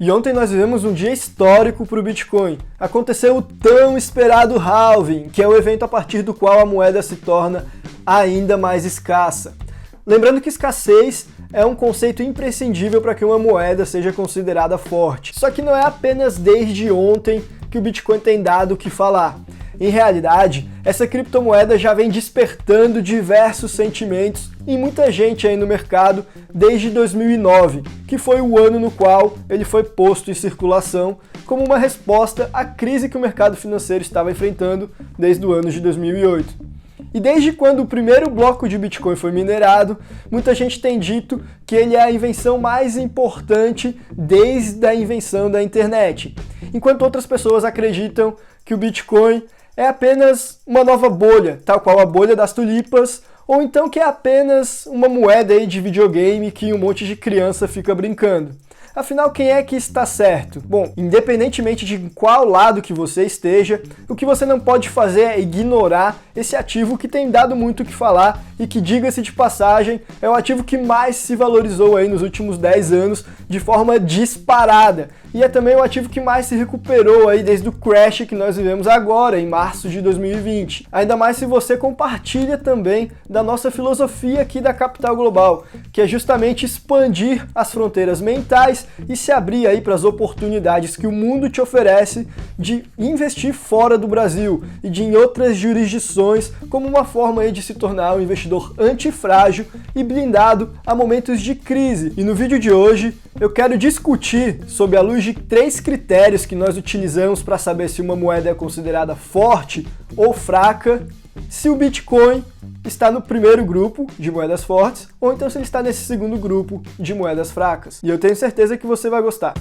E ontem nós vivemos um dia histórico para o Bitcoin. Aconteceu o tão esperado halving, que é o evento a partir do qual a moeda se torna ainda mais escassa. Lembrando que escassez é um conceito imprescindível para que uma moeda seja considerada forte. Só que não é apenas desde ontem que o Bitcoin tem dado o que falar. Em realidade, essa criptomoeda já vem despertando diversos sentimentos em muita gente aí no mercado desde 2009, que foi o ano no qual ele foi posto em circulação como uma resposta à crise que o mercado financeiro estava enfrentando desde o ano de 2008. E desde quando o primeiro bloco de Bitcoin foi minerado, muita gente tem dito que ele é a invenção mais importante desde a invenção da internet, enquanto outras pessoas acreditam que o Bitcoin é apenas uma nova bolha, tal qual a bolha das tulipas, ou então que é apenas uma moeda aí de videogame que um monte de criança fica brincando. Afinal, quem é que está certo? Bom, independentemente de qual lado que você esteja, o que você não pode fazer é ignorar esse ativo que tem dado muito o que falar e que, diga-se de passagem, é o ativo que mais se valorizou aí nos últimos 10 anos de forma disparada. E é também o ativo que mais se recuperou aí desde o crash que nós vivemos agora, em março de 2020. Ainda mais se você compartilha também da nossa filosofia aqui da Capital Global, que é justamente expandir as fronteiras mentais e se abrir aí para as oportunidades que o mundo te oferece de investir fora do Brasil e de em outras jurisdições como uma forma aí de se tornar um investidor antifrágil e blindado a momentos de crise. E no vídeo de hoje eu quero discutir sobre a luz de 3 critérios que nós utilizamos para saber se uma moeda é considerada forte ou fraca, se o Bitcoin está no primeiro grupo de moedas fortes, ou então se ele está nesse segundo grupo de moedas fracas. E eu tenho certeza que você vai gostar.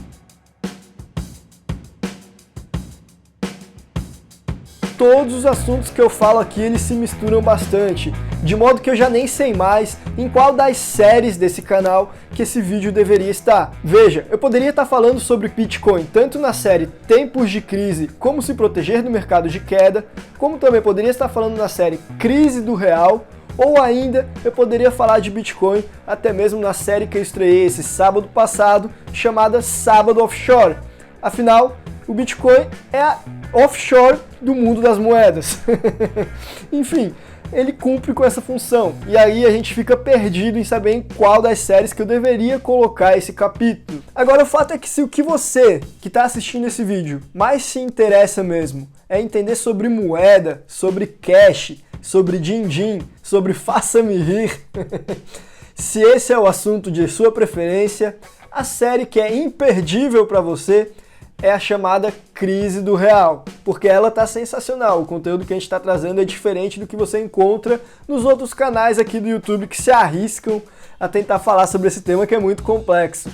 Todos os assuntos que eu falo aqui, eles se misturam bastante, de modo que eu já nem sei mais em qual das séries desse canal que esse vídeo deveria estar. Veja, eu poderia estar falando sobre Bitcoin tanto na série Tempos de Crise, como se proteger do mercado de queda, como também poderia estar falando na série Crise do Real, ou ainda eu poderia falar de Bitcoin até mesmo na série que eu estreiei esse sábado passado, chamada Sábado Offshore. Afinal, o Bitcoin é a offshore do mundo das moedas. Enfim, ele cumpre com essa função. E aí a gente fica perdido em saber em qual das séries que eu deveria colocar esse capítulo. Agora o fato é que se o que você que está assistindo esse vídeo mais se interessa mesmo é entender sobre moeda, sobre cash, sobre din-din, sobre faça-me rir, se esse é o assunto de sua preferência, a série que é imperdível para você é a chamada Crise do Real, porque ela tá sensacional. O conteúdo que a gente está trazendo é diferente do que você encontra nos outros canais aqui do YouTube que se arriscam a tentar falar sobre esse tema que é muito complexo.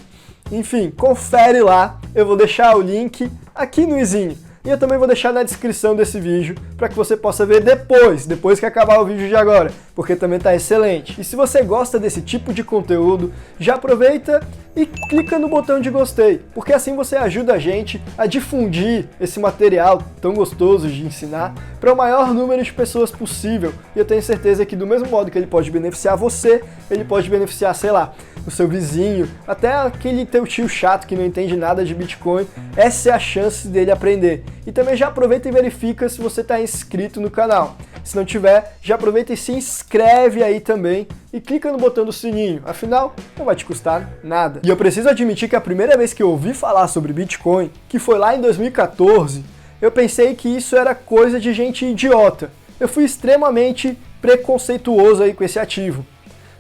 Enfim, confere lá, eu vou deixar o link aqui no izinho. E eu também vou deixar na descrição desse vídeo para que você possa ver depois que acabar o vídeo de agora, porque também tá excelente. E se você gosta desse tipo de conteúdo, já aproveita e clica no botão de gostei, porque assim você ajuda a gente a difundir esse material tão gostoso de ensinar para o maior número de pessoas possível. E eu tenho certeza que do mesmo modo que ele pode beneficiar você, ele pode beneficiar, sei lá, o seu vizinho, até aquele teu tio chato que não entende nada de Bitcoin. Essa é a chance dele aprender. E também já aproveita e verifica se você está inscrito no canal. Se não tiver, já aproveita e se inscreve aí também e clica no botão do sininho, afinal, não vai te custar nada. E eu preciso admitir que a primeira vez que eu ouvi falar sobre Bitcoin, que foi lá em 2014, eu pensei que isso era coisa de gente idiota. Eu fui extremamente preconceituoso aí com esse ativo.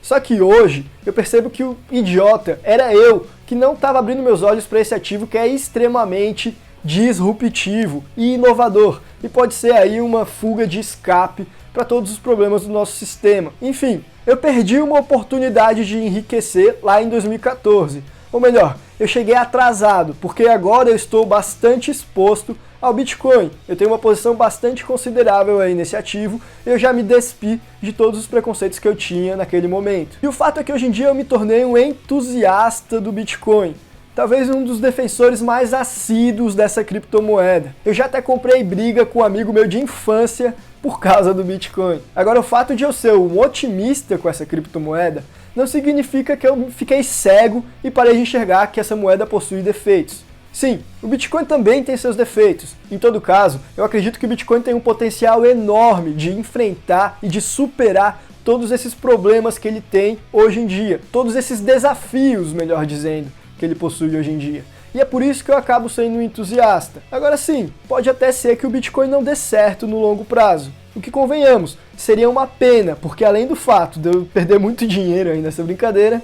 Só que hoje eu percebo que o idiota era eu, que não estava abrindo meus olhos para esse ativo que é extremamente disruptivo e inovador, e pode ser aí uma fuga de escape para todos os problemas do nosso sistema. Enfim, eu perdi uma oportunidade de enriquecer lá em 2014, ou melhor, eu cheguei atrasado, porque agora eu estou bastante exposto ao Bitcoin. Eu tenho uma posição bastante considerável aí nesse ativo, eu já me despi de todos os preconceitos que eu tinha naquele momento. E o fato é que hoje em dia eu me tornei um entusiasta do Bitcoin. Talvez um dos defensores mais assíduos dessa criptomoeda. Eu já até comprei briga com um amigo meu de infância por causa do Bitcoin. Agora, o fato de eu ser um otimista com essa criptomoeda não significa que eu fiquei cego e parei de enxergar que essa moeda possui defeitos. Sim, o Bitcoin também tem seus defeitos. Em todo caso, eu acredito que o Bitcoin tem um potencial enorme de enfrentar e de superar todos esses problemas que ele tem hoje em dia, todos esses desafios, melhor dizendo, que ele possui hoje em dia. E é por isso que eu acabo sendo um entusiasta. Agora sim, pode até ser que o Bitcoin não dê certo no longo prazo. O que, convenhamos, seria uma pena, porque além do fato de eu perder muito dinheiro aí nessa brincadeira,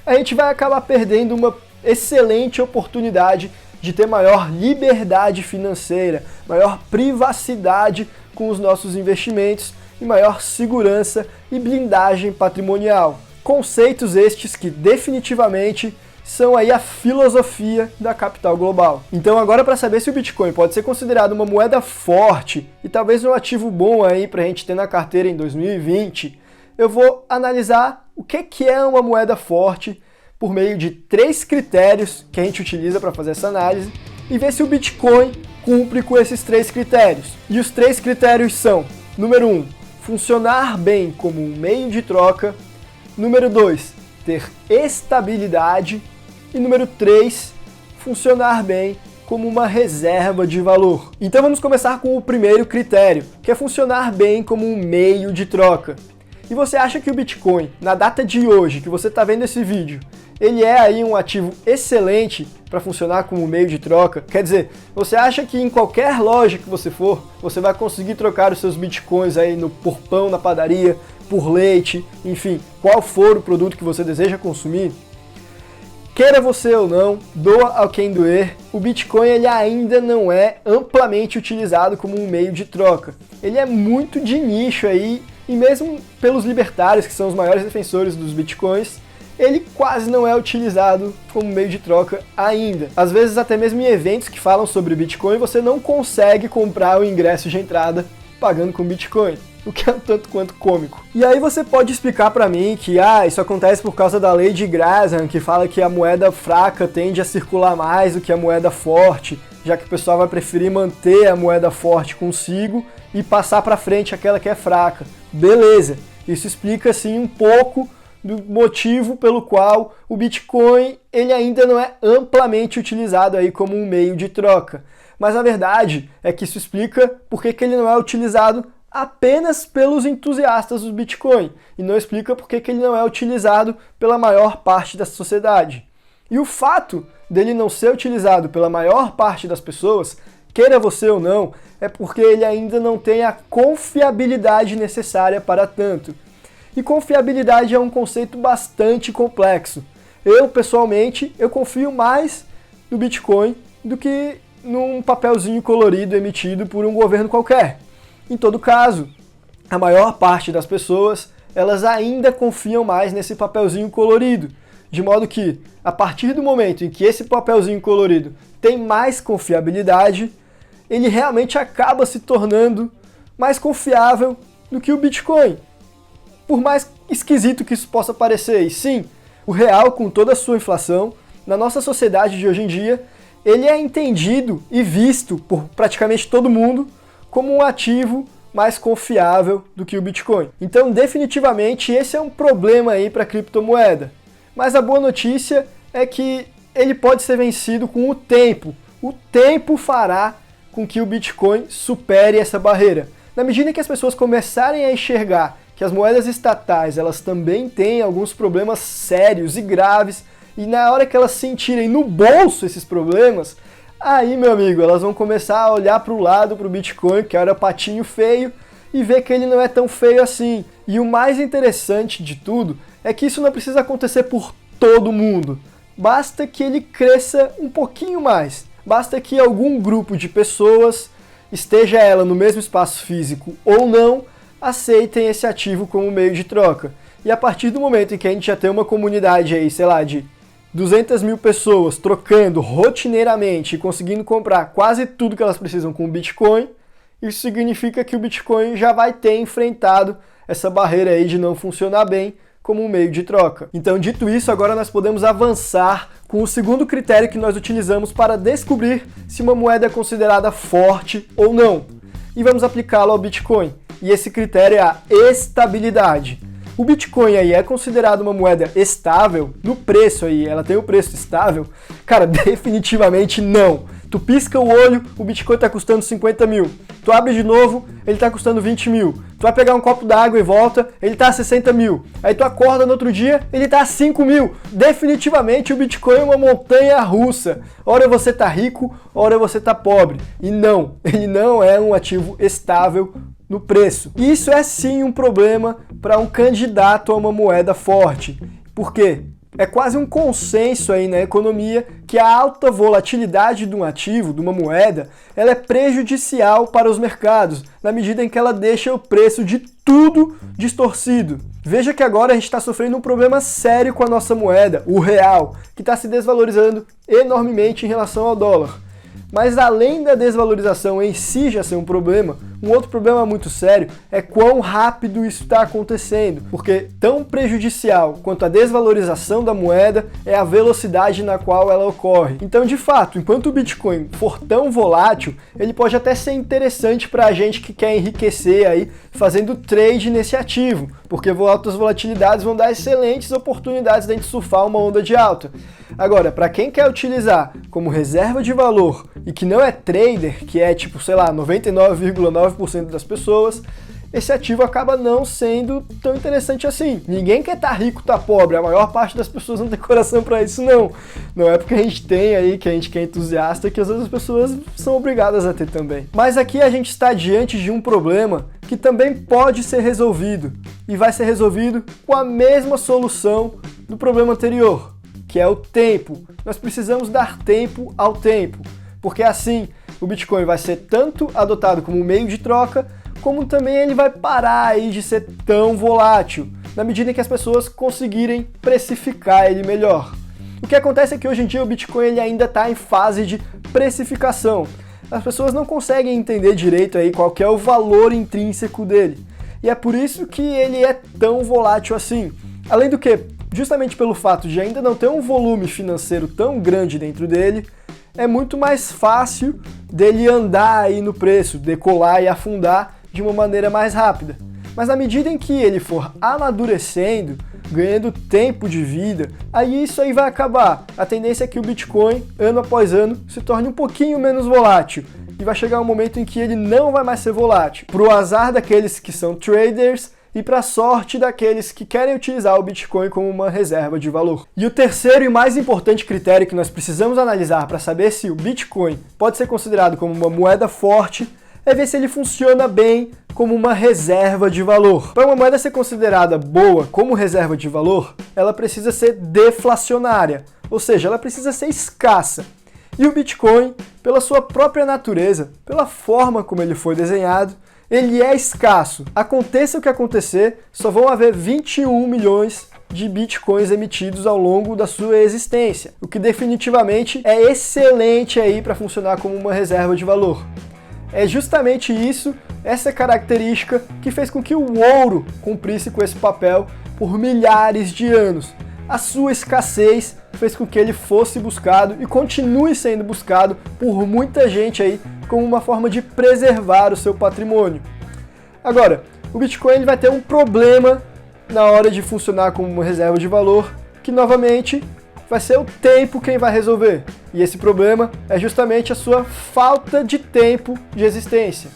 a gente vai acabar perdendo uma excelente oportunidade de ter maior liberdade financeira, maior privacidade com os nossos investimentos e maior segurança e blindagem patrimonial. Conceitos estes que definitivamente são aí a filosofia da capital global. Então agora, para saber se o Bitcoin pode ser considerado uma moeda forte e talvez um ativo bom aí para a gente ter na carteira em 2020, eu vou analisar o que é uma moeda forte por meio de 3 critérios que a gente utiliza para fazer essa análise e ver se o Bitcoin cumpre com esses 3 critérios. E os 3 critérios são: número 1, funcionar bem como um meio de troca; número 2, ter estabilidade; e número 3, funcionar bem como uma reserva de valor. Então vamos começar com o primeiro critério, que é funcionar bem como um meio de troca. E você acha que o Bitcoin, na data de hoje, que você está vendo esse vídeo, ele é aí um ativo excelente para funcionar como meio de troca? Quer dizer, você acha que em qualquer loja que você for, você vai conseguir trocar os seus Bitcoins aí por pão na padaria, por leite, enfim, qual for o produto que você deseja consumir? Queira você ou não, doa a quem doer, o Bitcoin ele ainda não é amplamente utilizado como um meio de troca. Ele é muito de nicho aí, e mesmo pelos libertários, que são os maiores defensores dos Bitcoins, ele quase não é utilizado como meio de troca ainda. Às vezes até mesmo em eventos que falam sobre Bitcoin, você não consegue comprar o ingresso de entrada pagando com Bitcoin, o que é um tanto quanto cômico. E aí você pode explicar para mim que isso acontece por causa da lei de Gresham, que fala que a moeda fraca tende a circular mais do que a moeda forte, já que o pessoal vai preferir manter a moeda forte consigo e passar para frente aquela que é fraca. Beleza, isso explica sim um pouco do motivo pelo qual o Bitcoin ele ainda não é amplamente utilizado aí como um meio de troca. Mas a verdade é que isso explica por que ele não é utilizado apenas pelos entusiastas do Bitcoin e não explica por que ele não é utilizado pela maior parte da sociedade. E o fato dele não ser utilizado pela maior parte das pessoas, queira você ou não, é porque ele ainda não tem a confiabilidade necessária para tanto. E confiabilidade é um conceito bastante complexo. Eu, pessoalmente, confio mais no Bitcoin do que num papelzinho colorido emitido por um governo qualquer. Em todo caso, a maior parte das pessoas, elas ainda confiam mais nesse papelzinho colorido. De modo que, a partir do momento em que esse papelzinho colorido tem mais confiabilidade, ele realmente acaba se tornando mais confiável do que o Bitcoin. Por mais esquisito que isso possa parecer. E sim, o real, com toda a sua inflação, na nossa sociedade de hoje em dia, ele é entendido e visto por praticamente todo mundo como um ativo mais confiável do que o Bitcoin. Então, definitivamente, esse é um problema aí para a criptomoeda. Mas a boa notícia é que ele pode ser vencido com o tempo. O tempo fará com que o Bitcoin supere essa barreira. Na medida que as pessoas começarem a enxergar que as moedas estatais elas também têm alguns problemas sérios e graves, e na hora que elas sentirem no bolso esses problemas, aí, meu amigo, elas vão começar a olhar para o lado, para o Bitcoin, que era patinho feio, e ver que ele não é tão feio assim. E o mais interessante de tudo é que isso não precisa acontecer por todo mundo. Basta que ele cresça um pouquinho mais. Basta que algum grupo de pessoas, esteja ela no mesmo espaço físico ou não, aceitem esse ativo como meio de troca. E a partir do momento em que a gente já tem uma comunidade aí, sei lá, de 200 mil pessoas trocando rotineiramente e conseguindo comprar quase tudo que elas precisam com o Bitcoin, isso significa que o Bitcoin já vai ter enfrentado essa barreira aí de não funcionar bem como um meio de troca. Então, dito isso, agora nós podemos avançar com o segundo critério que nós utilizamos para descobrir se uma moeda é considerada forte ou não. E vamos aplicá-lo ao Bitcoin. E esse critério é a estabilidade. o Bitcoin aí é considerado uma moeda estável no preço aí, ela tem o preço estável? Cara, definitivamente não. Tu pisca o olho, o Bitcoin tá custando 50 mil. Tu abre de novo, ele tá custando 20 mil. Tu vai pegar um copo d'água e volta, ele tá a 60 mil. Aí tu acorda no outro dia, ele tá a 5 mil. Definitivamente o Bitcoin é uma montanha russa. Ora você tá rico, ora você tá pobre. E não, ele não é um ativo estável no preço. Isso é sim um problema para um candidato a uma moeda forte. Por quê? É quase um consenso aí na economia que a alta volatilidade de um ativo, de uma moeda, ela é prejudicial para os mercados, na medida em que ela deixa o preço de tudo distorcido. Veja que agora a gente está sofrendo um problema sério com a nossa moeda, o real, que está se desvalorizando enormemente em relação ao dólar. Mas além da desvalorização em si já ser um problema, um outro problema muito sério é quão rápido isso está acontecendo, porque tão prejudicial quanto a desvalorização da moeda é a velocidade na qual ela ocorre. Então, de fato, enquanto o Bitcoin for tão volátil, ele pode até ser interessante para a gente que quer enriquecer aí fazendo trade nesse ativo, porque altas volatilidades vão dar excelentes oportunidades de a gente surfar uma onda de alta. Agora, para quem quer utilizar como reserva de valor e que não é trader, que é tipo, sei lá, 99,9% das pessoas, esse ativo acaba não sendo tão interessante assim. Ninguém quer estar rico, tá pobre, a maior parte das pessoas não tem coração para isso não. Não é porque a gente tem aí, que a gente quer entusiasta, que as outras pessoas são obrigadas a ter também. Mas aqui a gente está diante de um problema que também pode ser resolvido, e vai ser resolvido com a mesma solução do problema anterior, que é o tempo. Nós precisamos dar tempo ao tempo, porque assim o Bitcoin vai ser tanto adotado como meio de troca, como também ele vai parar aí de ser tão volátil, na medida em que as pessoas conseguirem precificar ele melhor. O que acontece é que hoje em dia o Bitcoin ele ainda está em fase de precificação. As pessoas não conseguem entender direito aí qual que é o valor intrínseco dele. E é por isso que ele é tão volátil assim. Além do que, justamente pelo fato de ainda não ter um volume financeiro tão grande dentro dele, é muito mais fácil dele andar aí no preço, decolar e afundar de uma maneira mais rápida. Mas na medida em que ele for amadurecendo, ganhando tempo de vida, aí isso aí vai acabar. A tendência é que o Bitcoin, ano após ano, se torne um pouquinho menos volátil. E vai chegar um momento em que ele não vai mais ser volátil. Pro azar daqueles que são traders e para a sorte daqueles que querem utilizar o Bitcoin como uma reserva de valor. E o terceiro e mais importante critério que nós precisamos analisar para saber se o Bitcoin pode ser considerado como uma moeda forte é ver se ele funciona bem como uma reserva de valor. Para uma moeda ser considerada boa como reserva de valor, ela precisa ser deflacionária, ou seja, ela precisa ser escassa. E o Bitcoin, pela sua própria natureza, pela forma como ele foi desenhado, ele é escasso. Aconteça o que acontecer, só vão haver 21 milhões de bitcoins emitidos ao longo da sua existência, o que definitivamente é excelente aí para funcionar como uma reserva de valor. É justamente isso, essa característica, que fez com que o ouro cumprisse com esse papel por milhares de anos. A sua escassez fez com que ele fosse buscado e continue sendo buscado por muita gente aí como uma forma de preservar o seu patrimônio. Agora, o Bitcoin ele vai ter um problema na hora de funcionar como uma reserva de valor, que novamente vai ser o tempo quem vai resolver. E esse problema é justamente a sua falta de tempo de existência.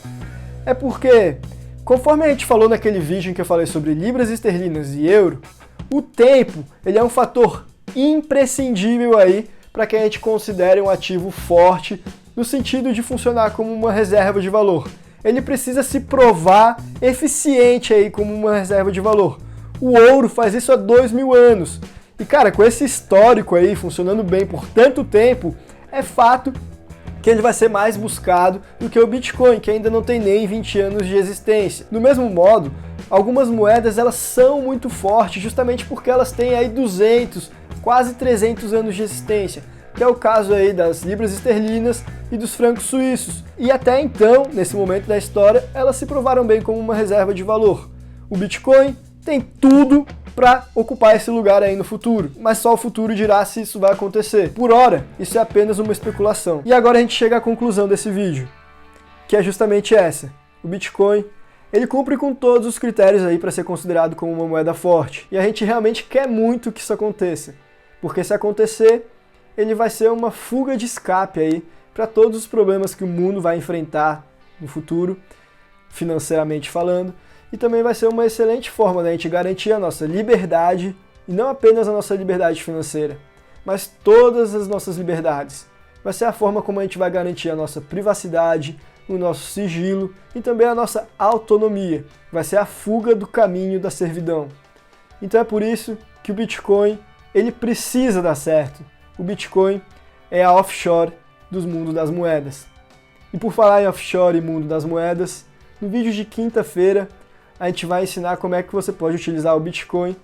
É porque, conforme a gente falou naquele vídeo em que eu falei sobre libras esterlinas e euro, o tempo ele é um fator imprescindível aí para que a gente considere um ativo forte no sentido de funcionar como uma reserva de valor. Ele precisa se provar eficiente aí como uma reserva de valor. O ouro faz isso há 2000 anos. E cara, com esse histórico aí funcionando bem por tanto tempo, é fato que ele vai ser mais buscado do que o Bitcoin, que ainda não tem nem 20 anos de existência. Do mesmo modo, algumas moedas elas são muito fortes justamente porque elas têm aí 200, quase 300 anos de existência, que é o caso aí das libras esterlinas e dos francos suíços. E até então, nesse momento da história, elas se provaram bem como uma reserva de valor. O Bitcoin tem tudo para ocupar esse lugar aí no futuro, mas só o futuro dirá se isso vai acontecer. Por hora, isso é apenas uma especulação. E agora a gente chega à conclusão desse vídeo, que é justamente essa. O Bitcoin, ele cumpre com todos os critérios aí para ser considerado como uma moeda forte. E a gente realmente quer muito que isso aconteça, porque se acontecer, ele vai ser uma fuga de escape aí para todos os problemas que o mundo vai enfrentar no futuro, financeiramente falando, e também vai ser uma excelente forma da gente garantir a nossa liberdade, e não apenas a nossa liberdade financeira, mas todas as nossas liberdades. Vai ser a forma como a gente vai garantir a nossa privacidade, o nosso sigilo e também a nossa autonomia. Vai ser a fuga do caminho da servidão. Então é por isso que o Bitcoin, ele precisa dar certo. O Bitcoin é a offshore dos mundos das moedas. E por falar em offshore e mundo das moedas, no vídeo de quinta-feira a gente vai ensinar como é que você pode utilizar o Bitcoin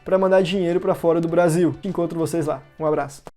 para mandar dinheiro para fora do Brasil. Encontro vocês lá. Um abraço.